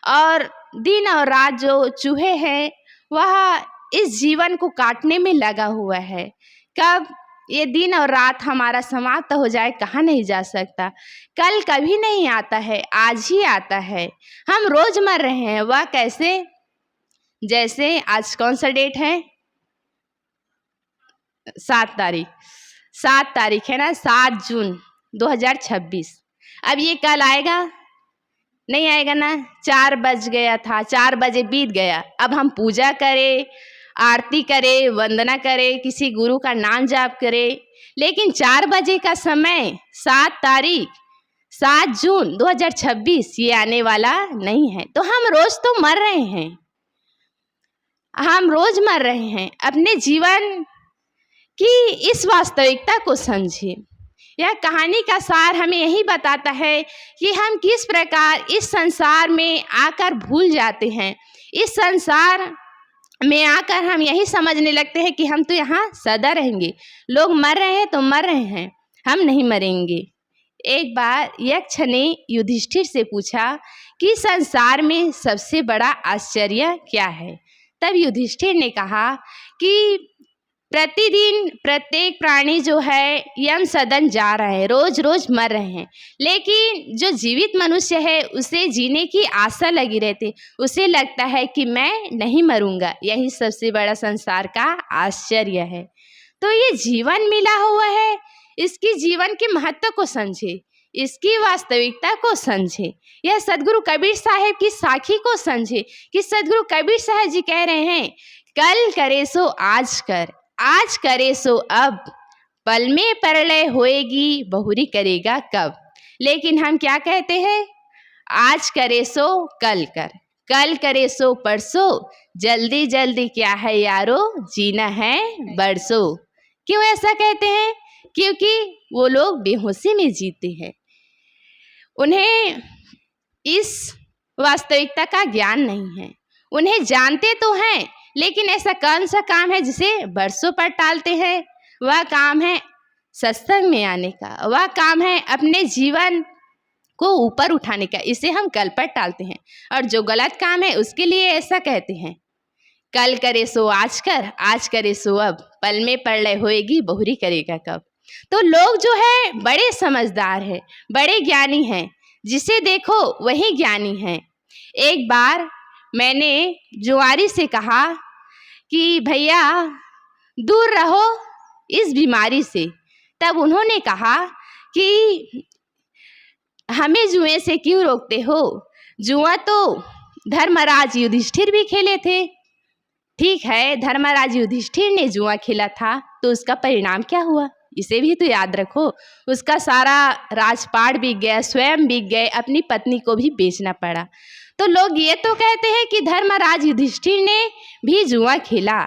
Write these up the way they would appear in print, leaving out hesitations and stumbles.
और दिन और रात जो चूहे हैं वह इस जीवन को काटने में लगा हुआ है। कब ये दिन और रात हमारा समाप्त हो जाए कहाँ नहीं जा सकता। कल कभी नहीं आता है, आज ही आता है। हम रोज मर रहे हैं, वह कैसे? जैसे आज कौन सा डेट है? 7 तारीख है ना, 7 जून 2026। अब ये कल आएगा? नहीं आएगा ना। 4 बज गया था, 4 बजे बीत गया। अब हम पूजा करें, आरती करें, वंदना करें, किसी गुरु का नाम जाप करें, लेकिन 4 बजे का समय 7 तारीख 7 जून 2026 ये आने वाला नहीं है। तो हम रोज तो मर रहे हैं, हम रोज मर रहे हैं। अपने जीवन की इस वास्तविकता को समझिए। यह कहानी का सार हमें यही बताता है कि हम किस प्रकार इस संसार में आकर भूल जाते हैं। इस संसार में आकर हम यही समझने लगते हैं कि हम तो यहाँ सदा रहेंगे। लोग मर रहे हैं तो मर रहे हैं, हम नहीं मरेंगे। एक बार यक्ष ने युधिष्ठिर से पूछा कि संसार में सबसे बड़ा आश्चर्य क्या है? तब युधिष्ठिर ने कहा कि प्रतिदिन प्रत्येक प्राणी जो है यम सदन जा रहा है, रोज रोज मर रहे हैं, लेकिन जो जीवित मनुष्य है उसे जीने की आशा लगी रहती, उसे लगता है कि मैं नहीं मरूंगा। यही सबसे बड़ा संसार का आश्चर्य है। तो ये जीवन मिला हुआ है, इसकी जीवन के महत्व को समझे, इसकी वास्तविकता को समझे। यह सदगुरु कबीर साहब की साखी को समझे कि सदगुरु कबीर साहब जी कह रहे हैं, कल करे सो आज कर, आज करे सो अब, पल में प्रलय होएगी बहुरी करेगा कब। लेकिन हम क्या कहते हैं? आज करे सो कल कर, कल करे सो परसों, जल्दी जल्दी क्या है यारो, जीना है बरसों। क्यों ऐसा कहते हैं? क्योंकि वो लोग बेहोशी में जीते हैं, उन्हें इस वास्तविकता का ज्ञान नहीं है। उन्हें जानते तो हैं, लेकिन ऐसा कौन सा काम है जिसे बरसों पर टालते हैं? वह काम है सत्संग में आने का, वह काम है अपने जीवन को ऊपर उठाने का, इसे हम कल पर टालते हैं। और जो गलत काम है उसके लिए ऐसा कहते हैं, कल करे सो आज कर, आज करे सो अब, पल में प्रलय होएगी बहुरी करेगा कब। तो लोग जो है बड़े समझदार हैं, बड़े ज्ञानी हैं, जिसे देखो वही ज्ञानी है। एक बार मैंने जुआरी से कहा कि भैया दूर रहो इस बीमारी से। तब उन्होंने कहा कि हमें जुए से क्यों रोकते हो? जुआ तो धर्मराज युधिष्ठिर भी खेले थे। ठीक है, धर्मराज युधिष्ठिर ने जुआ खेला था, तो उसका परिणाम क्या हुआ इसे भी तो याद रखो। उसका सारा राजपाट बिक गया, स्वयं बिक गए, अपनी पत्नी को भी बेचना पड़ा। तो लोग ये तो कहते हैं कि धर्मराज युधिष्ठिर ने भी जुआ खेला,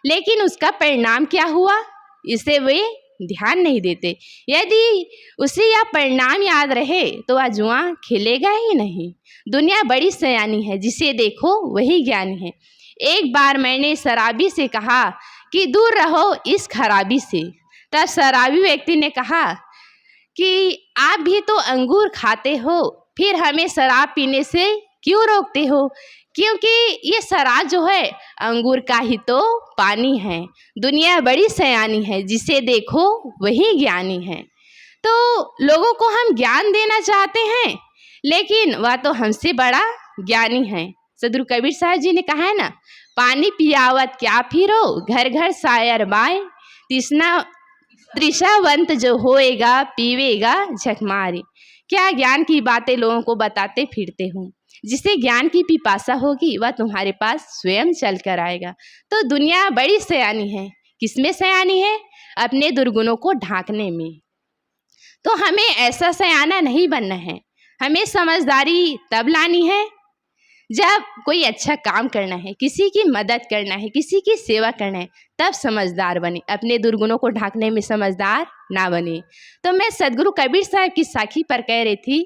लेकिन उसका परिणाम क्या हुआ इसे वे ध्यान नहीं देते। यदि उसे यह परिणाम याद रहे तो वह जुआ खेलेगा ही नहीं। दुनिया बड़ी सयानी है, जिसे देखो वही ज्ञानी है। एक बार मैंने शराबी से कहा कि दूर रहो इस खराबी से। तब शराबी व्यक्ति ने कहा कि आप भी तो अंगूर खाते हो, फिर हमें शराब पीने से क्यों रोकते हो? क्योंकि ये शराब जो है अंगूर का ही तो पानी है। दुनिया बड़ी सयानी है, जिसे देखो वही ज्ञानी है। तो लोगों को हम ज्ञान देना चाहते हैं, लेकिन वह तो हमसे बड़ा ज्ञानी है। सदगुरु कबीर साहब जी ने कहा है ना, पानी पियावत क्या फिरो, घर घर शायर बाय, तृषावंत जो होएगा पीवेगा झकमारी। क्या ज्ञान की बातें लोगों को बताते फिरते हो? जिसे ज्ञान की पिपासा होगी वह तुम्हारे पास स्वयं चल कर आएगा। तो दुनिया बड़ी सयानी है। किसमें सयानी है? अपने दुर्गुणों को ढांकने में। तो हमें ऐसा सयाना नहीं बनना है। हमें समझदारी तब लानी है जब कोई अच्छा काम करना है, किसी की मदद करना है, किसी की सेवा करना है, तब समझदार बने। अपने दुर्गुणों को ढांकने में समझदार ना बने। तो मैं सदगुरु कबीर साहब की साखी पर कह रही थी,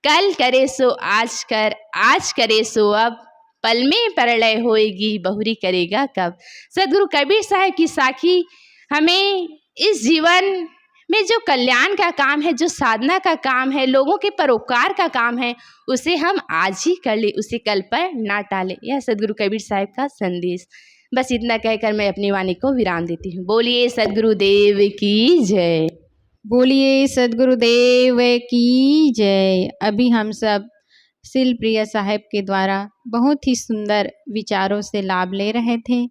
कल करे सो आज कर, आज करे सो अब, पल में प्रलय होएगी बहुरी करेगा कब। सदगुरु कबीर साहब की साखी हमें इस जीवन में जो कल्याण का काम है, जो साधना का काम है, लोगों के परोपकार का काम है, उसे हम आज ही कर ले, उसे कल पर ना टालें। यह सदगुरु कबीर साहब का संदेश। बस इतना कहकर मैं अपनी वाणी को विराम देती हूँ। बोलिए सदगुरुदेव की जय। बोलिए सदगुरुदेव की जय। अभी हम सब शिलप्रिया साहब के द्वारा बहुत ही सुंदर विचारों से लाभ ले रहे थे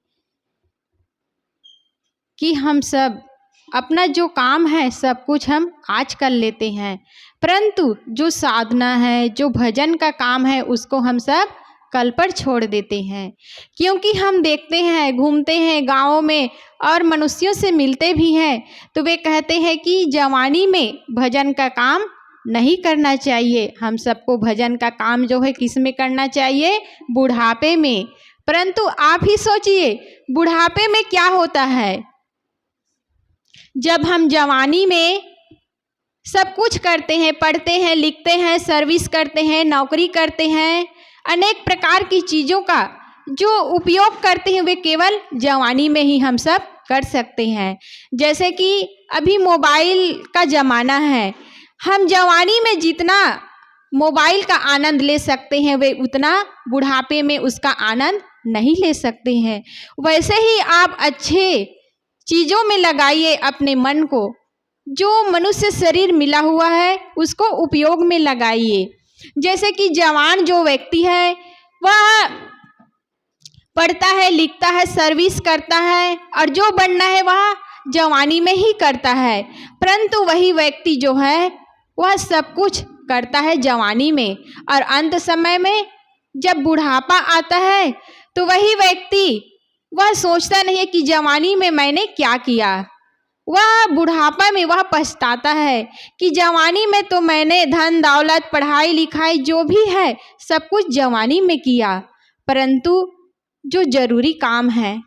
कि हम सब अपना जो काम है सब कुछ हम आज कर लेते हैं, परंतु जो साधना है, जो भजन का काम है, उसको हम सब कल पर छोड़ देते हैं। क्योंकि हम देखते हैं, घूमते हैं गाँवों में और मनुष्यों से मिलते भी हैं, तो वे कहते हैं कि जवानी में भजन का काम नहीं करना चाहिए। हम सबको भजन का काम जो है किस में करना चाहिए? बुढ़ापे में। परंतु आप ही सोचिए, बुढ़ापे में क्या होता है? जब हम जवानी में सब कुछ करते हैं, पढ़ते हैं, लिखते हैं, सर्विस करते हैं, नौकरी करते हैं, अनेक प्रकार की चीज़ों का जो उपयोग करते हैं वे केवल जवानी में ही हम सब कर सकते हैं। जैसे कि अभी मोबाइल का ज़माना है, हम जवानी में जितना मोबाइल का आनंद ले सकते हैं वे उतना बुढ़ापे में उसका आनंद नहीं ले सकते हैं। वैसे ही आप अच्छे चीज़ों में लगाइए अपने मन को। जो मनुष्य शरीर मिला हुआ है उसको उपयोग में लगाइए। जैसे कि जवान जो व्यक्ति है वह पढ़ता है, लिखता है, सर्विस करता है और जो बनना है वह जवानी में ही करता है। परंतु वही व्यक्ति जो है वह सब कुछ करता है जवानी में और अंत समय में जब बुढ़ापा आता है तो वही व्यक्ति वह सोचता नहीं है कि जवानी में मैंने क्या किया। वह बुढ़ापा में वह पछताता है कि जवानी में तो मैंने धन दौलत, पढ़ाई लिखाई जो भी है सब कुछ जवानी में किया, परंतु जो जरूरी काम है,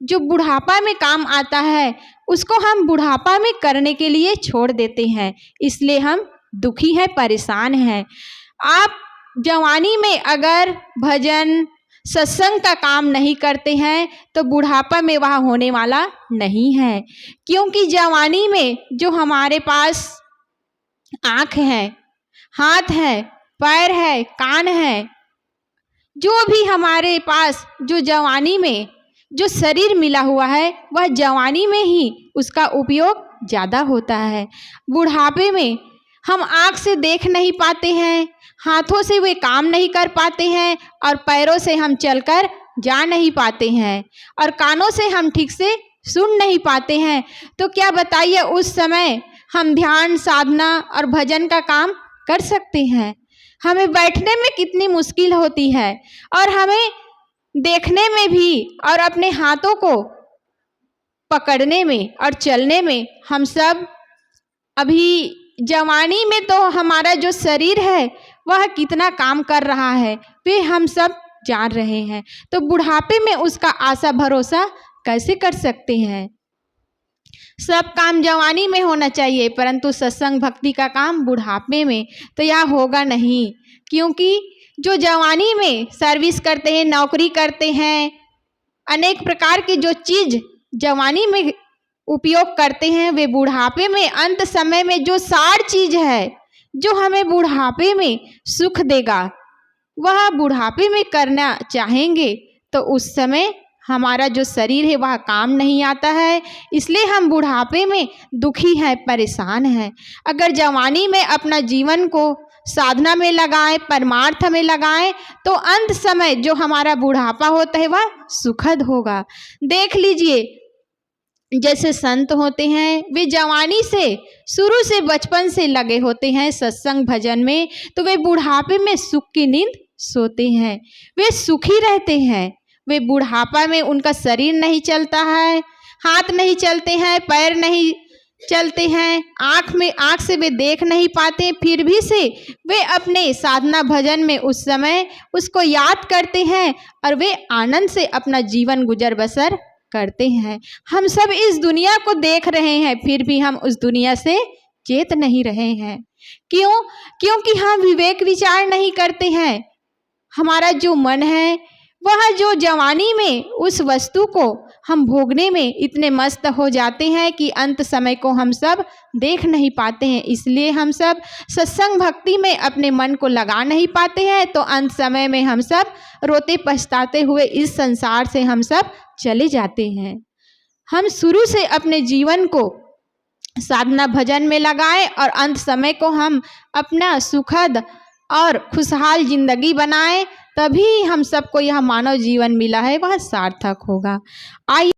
जो बुढ़ापा में काम आता है, उसको हम बुढ़ापा में करने के लिए छोड़ देते हैं। इसलिए हम दुखी हैं, परेशान हैं। आप जवानी में अगर भजन सत्संग का काम नहीं करते हैं तो बुढ़ापा में वह होने वाला नहीं है। क्योंकि जवानी में जो हमारे पास आँख है, हाथ है, पैर है, कान है, जो भी हमारे पास जो जवानी में जो शरीर मिला हुआ है वह जवानी में ही उसका उपयोग ज़्यादा होता है। बुढ़ापे में हम आँख से देख नहीं पाते हैं, हाथों से वे काम नहीं कर पाते हैं और पैरों से हम चलकर जा नहीं पाते हैं और कानों से हम ठीक से सुन नहीं पाते हैं। तो क्या बताइए उस समय हम ध्यान, साधना और भजन का काम कर सकते हैं? हमें बैठने में कितनी मुश्किल होती है और हमें देखने में भी और अपने हाथों को पकड़ने में और चलने में हम सब अभी जवानी में तो हमारा जो शरीर है वह कितना काम कर रहा है वे हम सब जान रहे हैं। तो बुढ़ापे में उसका आशा भरोसा कैसे कर सकते हैं? सब काम जवानी में होना चाहिए, परंतु सत्संग भक्ति का काम बुढ़ापे में तो यह होगा नहीं। क्योंकि जो जवानी में सर्विस करते हैं, नौकरी करते हैं, अनेक प्रकार की जो चीज़ जवानी में उपयोग करते हैं वे बुढ़ापे में, अंत समय में जो सार चीज़ है जो हमें बुढ़ापे में सुख देगा वह बुढ़ापे में करना चाहेंगे तो उस समय हमारा जो शरीर है वह काम नहीं आता है। इसलिए हम बुढ़ापे में दुखी हैं, परेशान हैं। अगर जवानी में अपना जीवन को साधना में लगाएं, परमार्थ में लगाएं तो अंत समय जो हमारा बुढ़ापा होता है वह सुखद होगा। देख लीजिए, जैसे संत होते हैं वे जवानी से शुरू से बचपन से लगे होते हैं सत्संग भजन में, तो वे बुढ़ापे में सुख की नींद सोते हैं, वे सुखी रहते हैं। वे बुढ़ापा में उनका शरीर नहीं चलता है, हाथ नहीं चलते हैं, पैर नहीं चलते हैं, आँख से वे देख नहीं पाते, फिर भी से वे अपने साधना भजन में उस समय उसको याद करते हैं और वे आनंद से अपना जीवन गुजर बसर करते हैं। हम सब इस दुनिया को देख रहे हैं फिर भी हम उस दुनिया से चेत नहीं रहे हैं। क्यों? क्योंकि हम विवेक विचार नहीं करते हैं। हमारा जो मन है वह जो जवानी में उस वस्तु को हम भोगने में इतने मस्त हो जाते हैं कि अंत समय को हम सब देख नहीं पाते हैं। इसलिए हम सब सत्संग भक्ति में अपने मन को लगा नहीं पाते हैं, तो अंत समय में हम सब रोते पछताते हुए इस संसार से हम सब चले जाते हैं। हम शुरू से अपने जीवन को साधना भजन में लगाएं और अंत समय को हम अपना सुखद और खुशहाल जिंदगी बनाएं, तभी हम सबको यह मानव जीवन मिला है वह सार्थक होगा। आइए